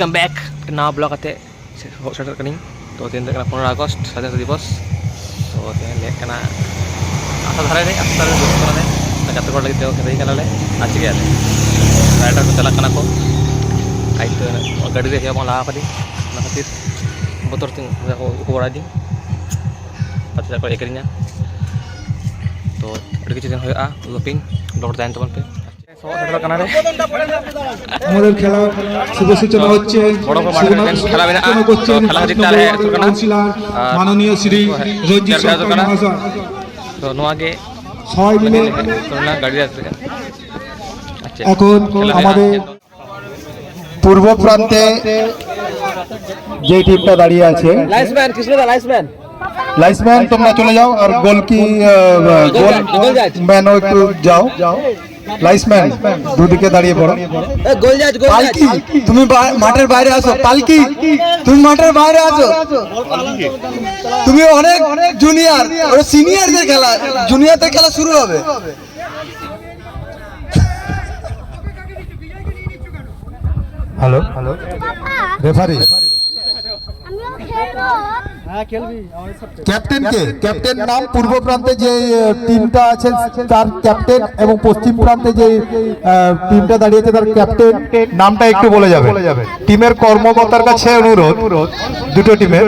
Welcome back नवा blog आते shutter कनी तो दिन 15 अगस्त स्वाधीनता दिवस तो लेक आशा धारे रे आस्ता रे दोस्त रे गाते को लगे खेई कना ले आज के आते राइडर को चला कना को काइट गाड़ी रे हे ला कदी ना खातिर मोटर तिंग को बड़ा दी पता को एकरिना तो अड़ी किछु दिन होया लपिंग लोड दाइन तबन पे আমাদের খেলা শুভ সূচনা হচ্ছে মাননীয় শ্রী রঞ্জিত সরকার মহাশয় তো নোয়াগে সবাই মিলে গাড়ি আছে এখন আমাদের পূর্ব প্রান্তে যে টিমটা দাঁড়িয়ে আছে লাইসম্যান কৃষ্ণদা লাইসম্যান তোমরা চলে যাও আর গোলম্যান একটু যাও লাইসম্যান দুদিকে দাঁড়িয়ে পড়ো পালকি তুমি মাঠের বাইরে আসো পালকি তুমি মাঠের বাইরে আসো তুমি অনেক জুনিয়র ওরা সিনিয়রদের খেলা জুনিয়রদের খেলা শুরু হবে হ্যালো রেফারি ক্যাপ্টেন নাম পূর্ব প্রান্তে যে টিমটা আছে তার ক্যাপ্টেন এবং পশ্চিম প্রান্তে যে টিমটা দাঁড়িয়েছে তার ক্যাপ্টেন নামটা একটু বলে যাবে টিমের কর্মকর্তার কাছে অনুরোধ দুটো টিমের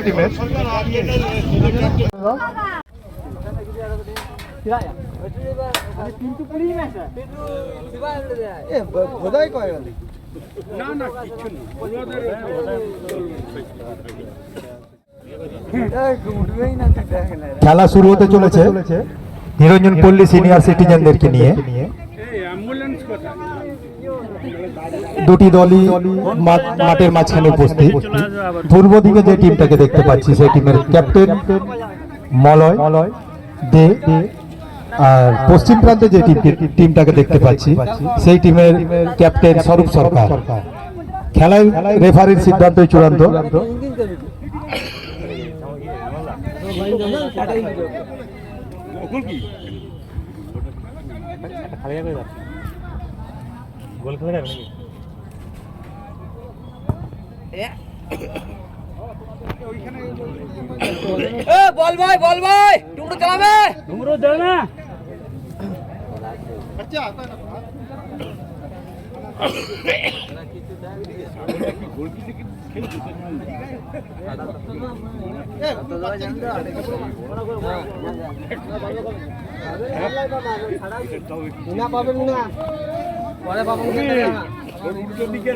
খেলা শুরু হতে চলেছে নিরঞ্জন পল্লী সিনিয়র সিটিজেনদেরকে নিয়ে দুটি দলই মাঠের মাঝখানে উপস্থিত পূর্ব দিকে যে টিমটাকে দেখতে পাচ্ছি সেই টিমের ক্যাপ্টেন মলয় দে আর পশ্চিম প্রান্তে যে টিমটাকে দেখতে পাচ্ছি সেই টিমের ক্যাপ্টেন স্বরূপ সরকার খেলায় রেফারির সিদ্ধান্ত চূড়ান্ত বল ভাই টুকরো চালাবে টুকরো দে না আচ্ছা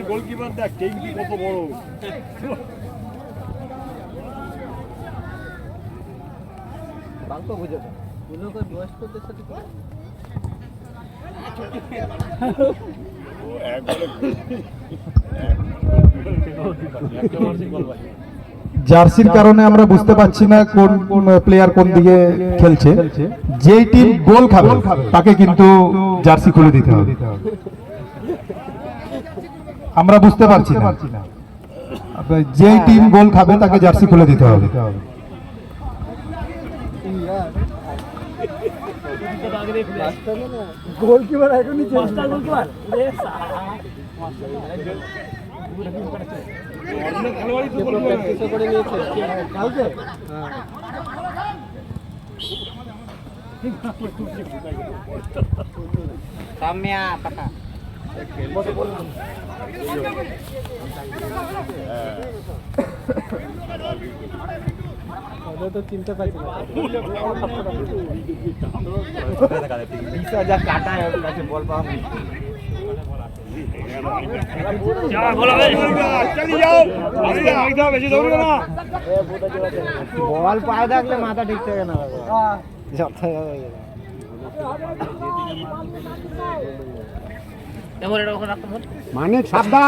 গোলকিপার দেখ টেঙ্কি কত বড় বাংলা বুঝে বুঝলো বয়স্কদের সাথে জার্সির কারণে আমরা বুঝতে পারছি না কোন প্লেয়ার কোন দিকে খেলছে যেই টিম গোল খাবে তাকে কিন্তু জার্সি খুলে দিতে হবে আমরা বুঝতে পারছি না যেই টিম গোল খাবে তাকে জার্সি খুলে দিতে হবে গোলকিপার এখনই চেষ্টা গোলকিপার খেলোয়াড়ই তো প্র্যাকটিস করে নিয়েছে কালকে সামিয়া পাকা বসে বললাম ওটা তো চিনতে পারছি না 20,000 কাটা है কাছে বল পাও বল পায়ে থাকলে মাথা ঠিক থাকে না মানে সাবদা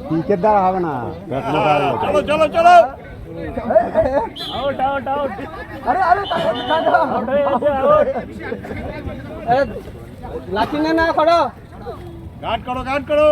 টিকেট দেওয়া হবে না চলো চলো आउट आउट आउट अरे अरे लाठी ना करो गार्ड करो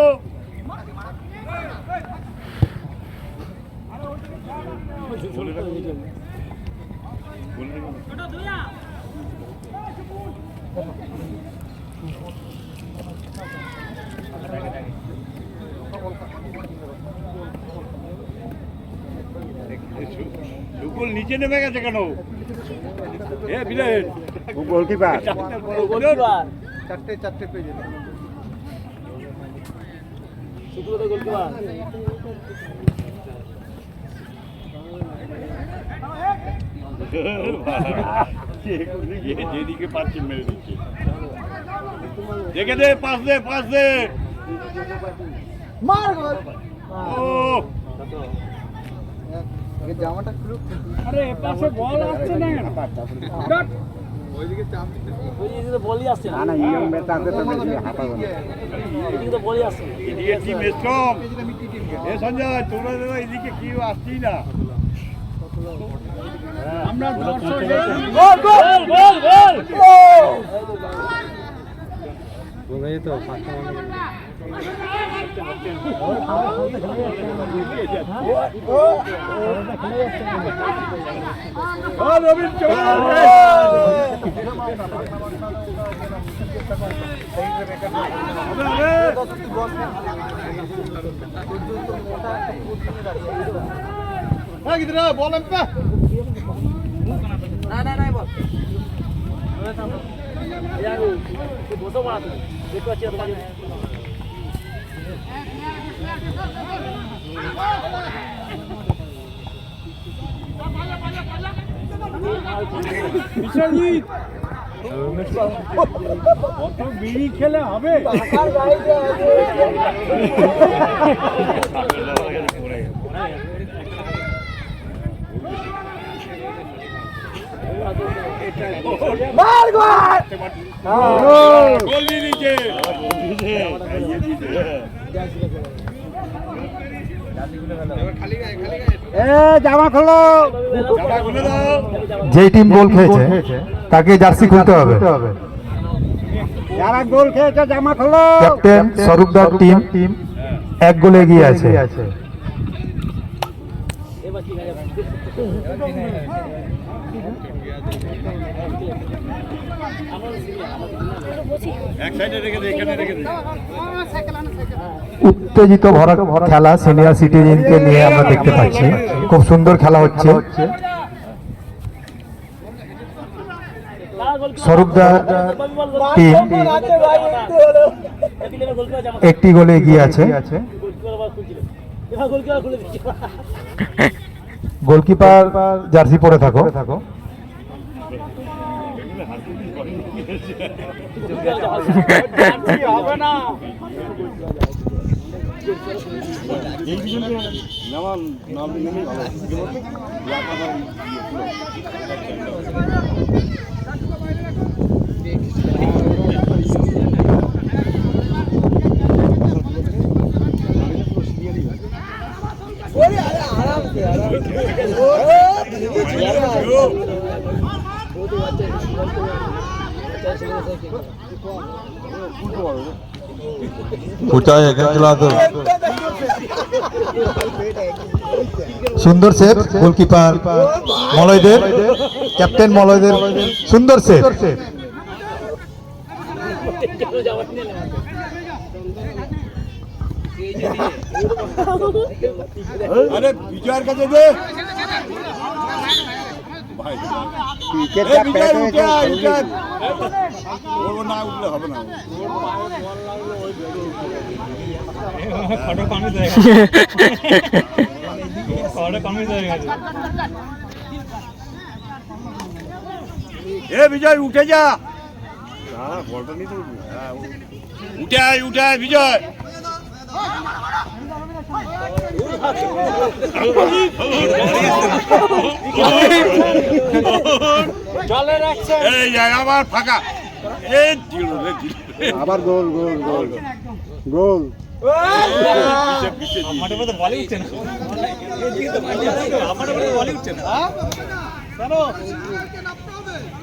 নিচে নেমে গেছে কেন? গোলকিপার চারটে পেয়ে যেত। যেদিকে পাচ্ছি মেরে দিচ্ছে। দেখে দে, পাস দে। জামাটা খুলুক। আরে পাশে বল আসছে না কেন? ওইদিকে চাপ দিতে। ওইদিকে তো বলই আসছে না। না ইয়ং মেটাতে তো বেশি হাঁটা গেল। ওইদিকে তো বলই আসছে। এদিকে কি মেস্টম? এ সঞ্জয় তোরা এদিকে কি আসছিস না? আমরা দর্শক গোল বলেই তো পাঁচটা বলেন না বল বসো মারা তুমি দেখতে পাচ্ছি তোমার বিশ্বজিৎ কত বিড়ি খেলে হবে? জামা খোলো। যে টিম গোল খেয়েছে তাকে জার্সি খুলতে হবে। যারা গোল খেয়েছে জামা খোলো। ক্যাপ্টেন স্বরূপদার টিম 1 গোলে এগিয়ে আছে। উত্তেজিত ভরা খেলা সিনিয়র সিটিজেনকে নিয়ে আমরা দেখতে পাচ্ছি। খুব সুন্দর খেলা হচ্ছে। স্বরূপদার টিম 1টি গোলে এগিয়ে আছে। গোলকিপার জার্সি পরে থাকো। হবে না সুন্দর সেভ গোলকিপার মলয়দের, ক্যাপ্টেন মলয়দের সুন্দর সেভ। আরে বিজয়ের কাছে দে ভাই, বিজয় উঠে ও না উঠলে হবে না। এ বিজয় উঠে যা, বলটা নিতে উঠে আয় বিজয়। আবার ফাঁকা, আবার গোল গোল গোল গোল।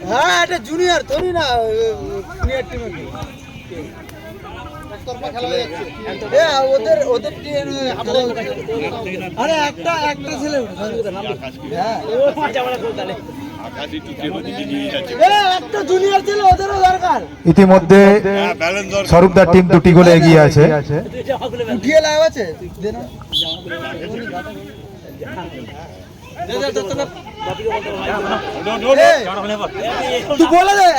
হ্যাঁ এটা জুনিয়র তো না, জুনিয়র টিমে ওদের ওদের আরে একটা ছেলে একটা জুনিয়র ছিল ওদেরও দরকার ইতিমধ্যে স্বরূপদার টিম 2টি গোলে এগিয়ে আছে। উঠিয়ে লাভ আছে তুই বলে দে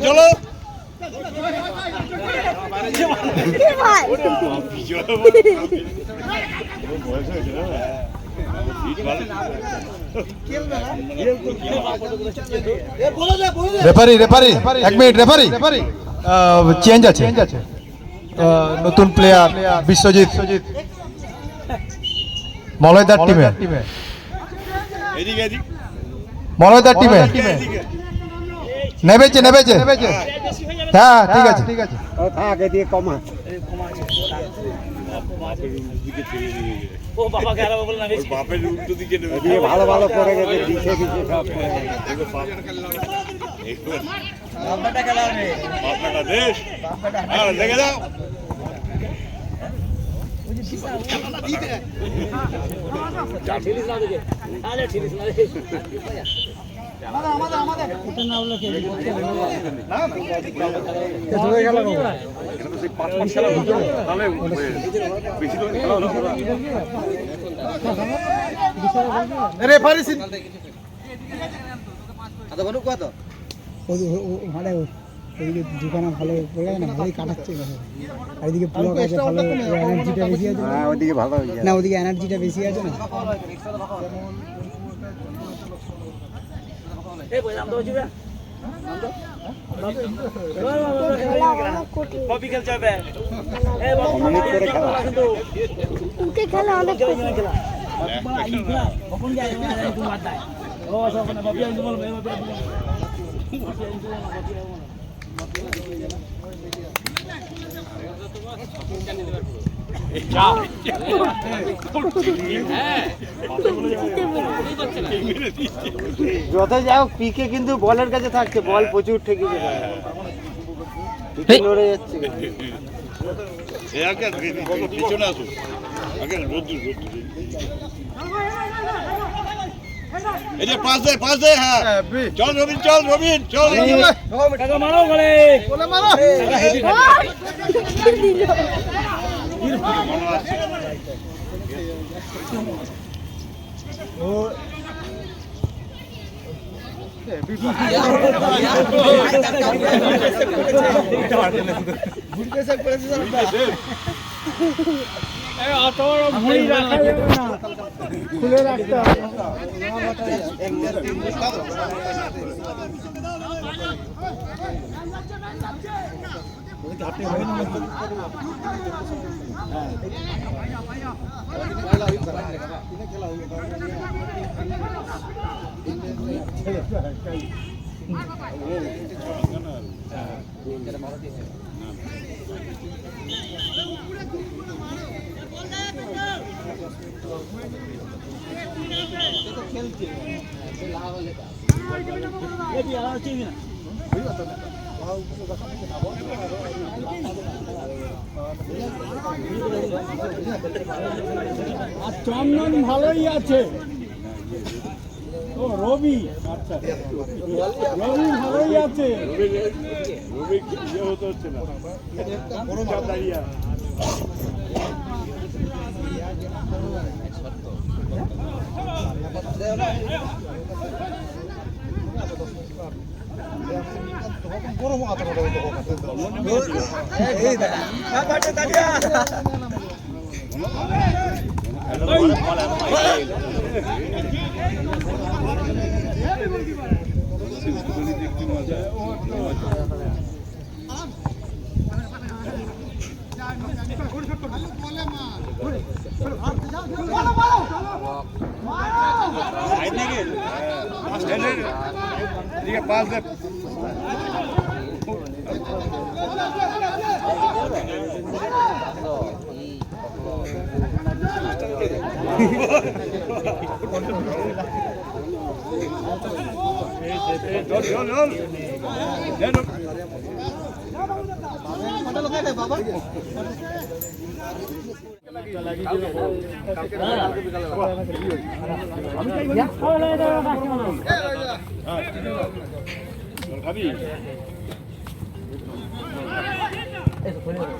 চলো রেফারি 1 মিনিট, রেফারি চেঞ্জ আছে। নতুন প্লেয়ার বিশ্বজিৎ মলয়দার টিমে, মলয়দার টিমে নেবেছে। হ্যাঁ ঠিক আছে। থাক এদিকে কমা বাপের উল্টো দিকে নেবে এদিকে ভালো ভালো করে গেছে দিশে সব বাপটা দেশ হ্যাঁ লেগে যাও রেফারি সিন ভালো ওইদিকে দোকানে ভালো বলে না ভালোই কাটাচ্ছে আর এদিকে পুরো কাছে ভালো এনার্জিটা বেশি আছে হ্যাঁ ওদিকে ভালো হয়ে যায় না ওদিকে এনার্জিটা বেশি আছে না যত যাও পিকে কিন্তু বলের কাছে থাকছে বল প্রচুর ঠেকেছে লড়ে যাচ্ছে পিছনে আসো আগে রোদ্দুর এই যে পাস দে হ্যাঁ চল রবিন চল টাকা মারো বলে মারো খুলে রাখতে চন্দন ভালোই আছে ও রবি আচ্ছা রবি ভালোই আছে রবি হতে হচ্ছে না দাঁড়িয়ে পাস দে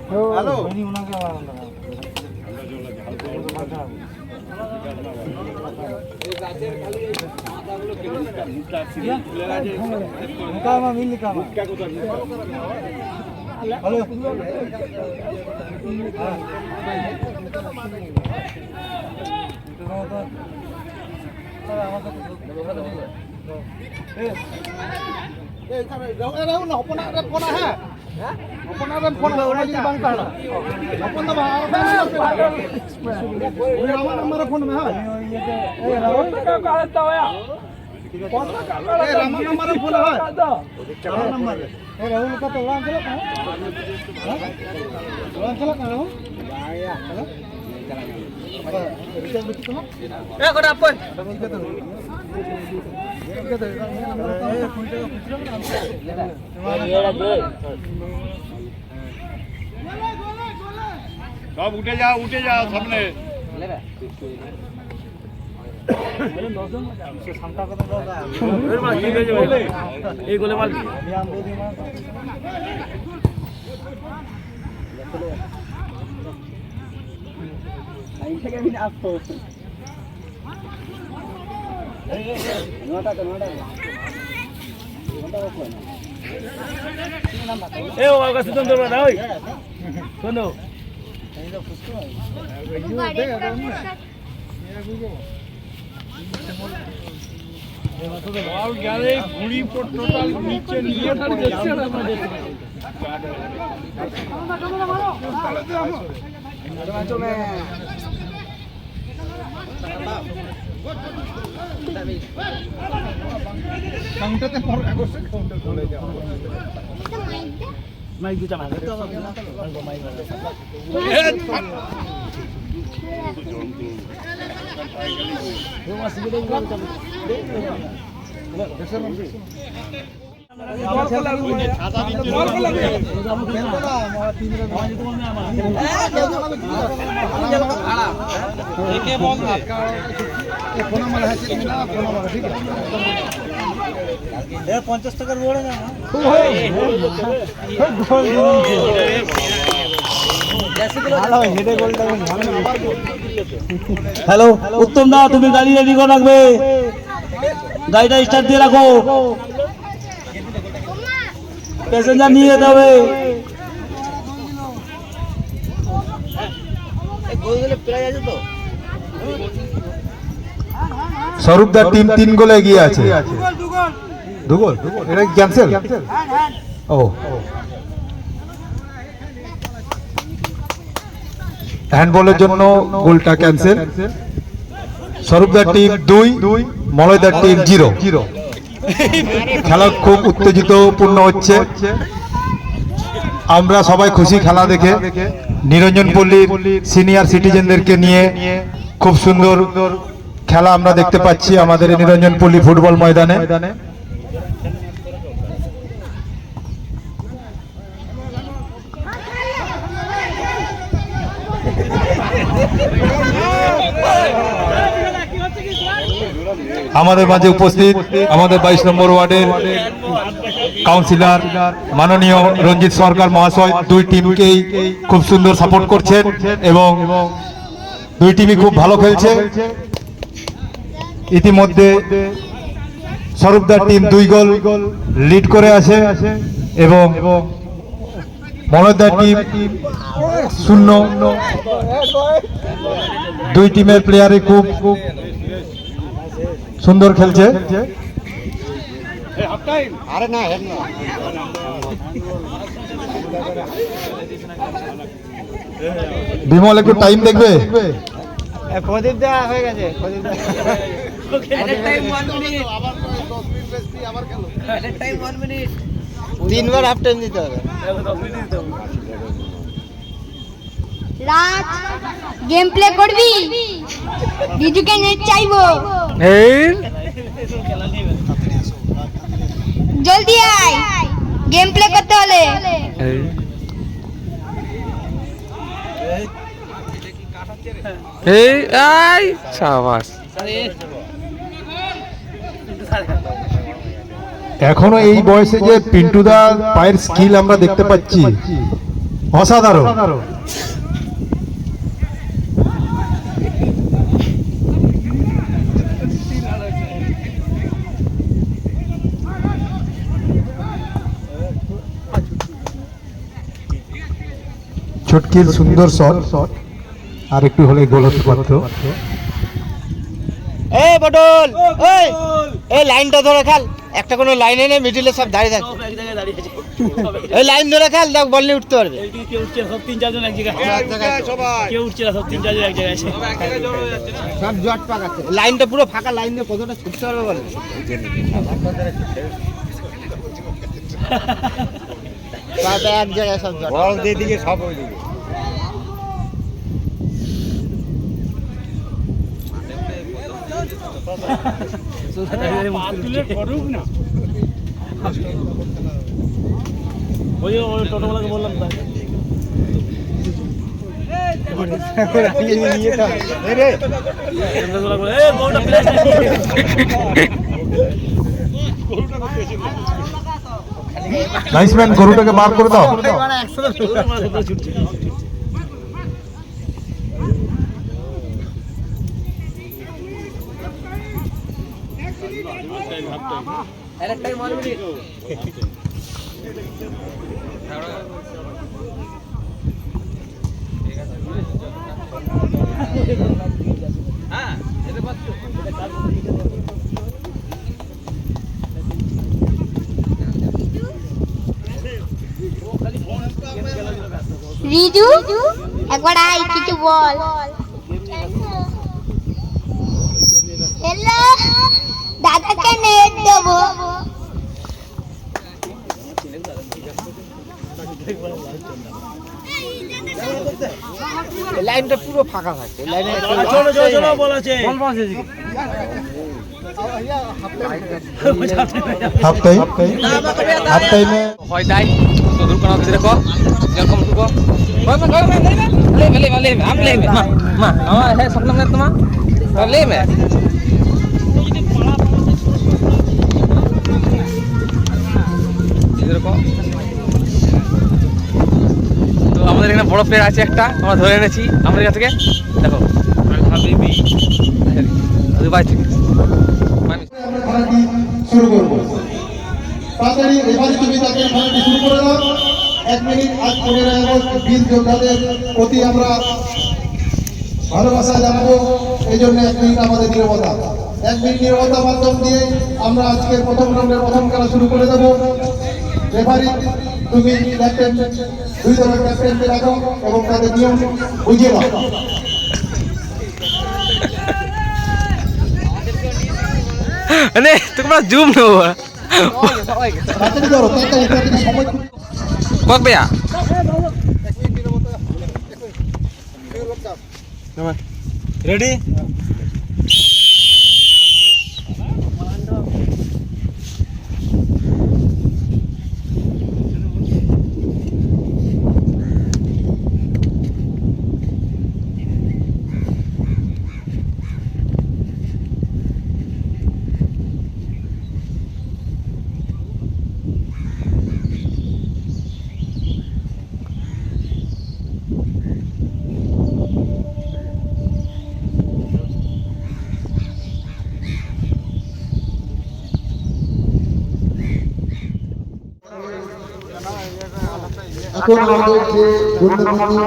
হ্যালো সব উঠে যাও সামনে। এই গোলে মাল এ ও কাছে তো ধরবা না ওই শোনো বল গেলে ঘুড়ি টোটাল নিচে নিয়ে পড়ে মাইক দিতে না হ্যালো উত্তম দা তুমি গাড়ি রেডি করে রাখবে গাড়িটা স্টার্ট দিয়ে রাখো প্যাসেঞ্জার নিয়ে যেতে হবে স্বরূপদার টিম 3 গোলে এগিয়ে আছে। 2 গোল এটা ক্যান্সেল ও হ্যান্ডবলের জন্য গোলটা ক্যান্সেল। স্বরূপদার টিম 2 মলয়দার টিম 0। খেলা খুব উত্তেজিতপূর্ণ হচ্ছে, আমরা সবাই খুশি খেলা দেখে। নিরঞ্জনপল্লীর সিনিয়র সিটিজেনদেরকে নিয়ে খুব সুন্দর খেলা আমরা দেখতে পাচ্ছি আমাদের নিরঞ্জনপল্লী ফুটবল ময়দানে। আমাদের মাঝে উপস্থিত আমাদের 22 নম্বর ওয়ার্ডের কাউন্সিলর মাননীয় রঞ্জিত সরকার মহাশয় 2 টিমকেই খুব সুন্দর সাপোর্ট করছেন এবং 2 টিমই খুব ভালো খেলছে। ইতিমধ্যে স্বরূপদার টিম 2 গোল লিড করে আছে এবং মলয়দার টিম 0। 2 টিমের প্লেয়ারই খুব সুন্দর খেলছে। আরে না বিমল একটু টাইম দেখবে। প্রদীপ দা হয়ে গেছে প্রদীপ দা তিনবার হাফ টাইম দিতে হবে। রাত গেম প্লে করবি? রিজুকে নেট চাইবো। এই জলদি আয়, গেম প্লে করতে হলে। এই এই আই শাবাশ। এখনো এই বয়সে যে পিন্টুদার পায়ের স্কিল আমরা দেখতে পাচ্ছি অসাধারণ। ছটকির সুন্দর শট, আর একটু হলে গোল হতে পারত। এই বটল, এই লাইনটা ধরে খেল, একটা কোনো লাইনে নেই, মিডিলে সব দাঁড়িয়ে থাকে। এই লাইন ধরে খেল, দেখ বল নিয়ে উঠতে পারবে। কেউ উঠছে সব 3-4 জন এক জায়গায়, কেউ উঠছে না সব 3-4 জন এক জায়গায় আছে, সব জট পাকাচ্ছে। লাইনটা পুরো ফাঁকা, লাইন দিয়ে কতটা ছুটতে পারবে বলে। সব এক জায়গায়, সব জট। বল দিয়ে দিকে সব ওই দিকে। করুক না। ওই টোটোওয়ালাকে বললাম তাই। লাইন্সম্যান গরুটাকে বার করে দাও। রিজু একবার আয়, কিছু বল। হ্যালো, দাদাকে নেট দেবো। লাইনটা পুরো ফাঁকা থাকছে, লাইনে বল আছে। হাফ টাইমে হয় তাই তো দূর করা ভিতরে কো যেরকম টুকো ওই মা গয় লে আম লে মা আমার হে স্বপ্ন মে তোমা লে মে ভিতরে কো। তো আমাদের এখানে বড় প্লেয়ার আছে একটা, আমরা ধরে এনেছি আমাদের কাছ থেকে। দেখো হাবিবি দুবাই থেকে খেলাটি শুরু করব। তাড়াতাড়ি এবারে তুমি তাকে খেলাটি শুরু করে দাও। 1 মিনিট, আজ 15 আগস্ট বীর যোদ্ধাদের প্রতি আমরা ভালোবাসা জানাবো, এই জন্য 1 মিনিট আমাদের নীরবতা। 1 মিনিট নীরবতা মাধ্যম দিয়ে আমরা আজকের প্রথম রাউন্ডের প্রথম খেলা শুরু করে দেবো। রেফারি তুমি ক্যাপ্টেন, 2 দলের ক্যাপ্টেনকে রাখো এবং তাদের নিয়ম বুঝিয়ে দাও। মানে তোমরা জুম নেবো তাড়াতাড়ি করো, তাড়াতাড়ি সময়। কক বেয়া রেডি। এখন আমাদের যে গণ্যমান্য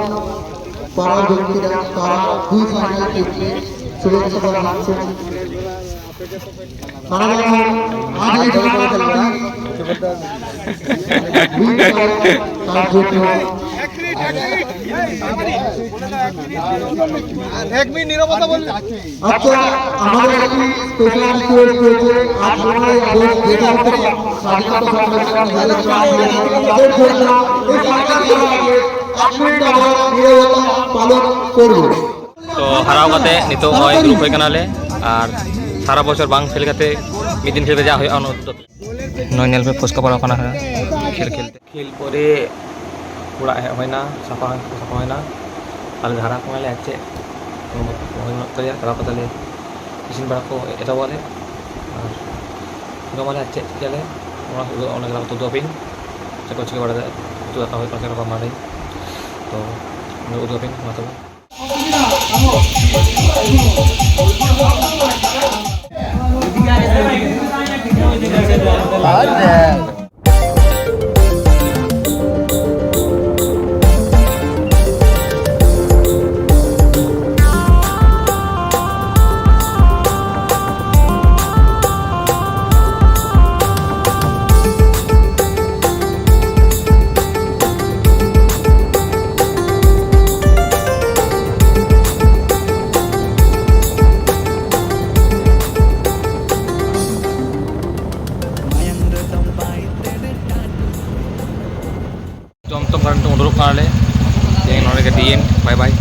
পাড়ার ব্যক্তিরা তারা 2 ফাইনাল টিমকে শুভেচ্ছা জানাচ্ছেন। তারা যেন আজ এই খেলাটি তার জন্য 1 মিনিট নীরবতা বললে। আচ্ছা, আমাদের একটি স্পেশাল রিকোয়েস্ট রয়েছে। আজ 15 আগস্ট যেটা হচ্ছে স্বাধীনতা সংগ্রামী তাদের জন্য এই স্বাধীনতা तो हराव कते नितो होय ग्रुप होय कनाले और सारा बছর बांग खेल कते मिद दिन खेल जा होय नोनेल पे फुसका पड़ा कना खेल खेलते खेल परे पूरा होयना साफा होयना ताले धारा को ले आचे होयना तया करा पतले इसिन बड़ा को एटा बोले और गमाले आचे चले ओना गला तो दोपिन चको चको बड़ा तो आता होय पर का मारे तो नो दोपिन मतलब तो हम तो उधर काले बाय बाय।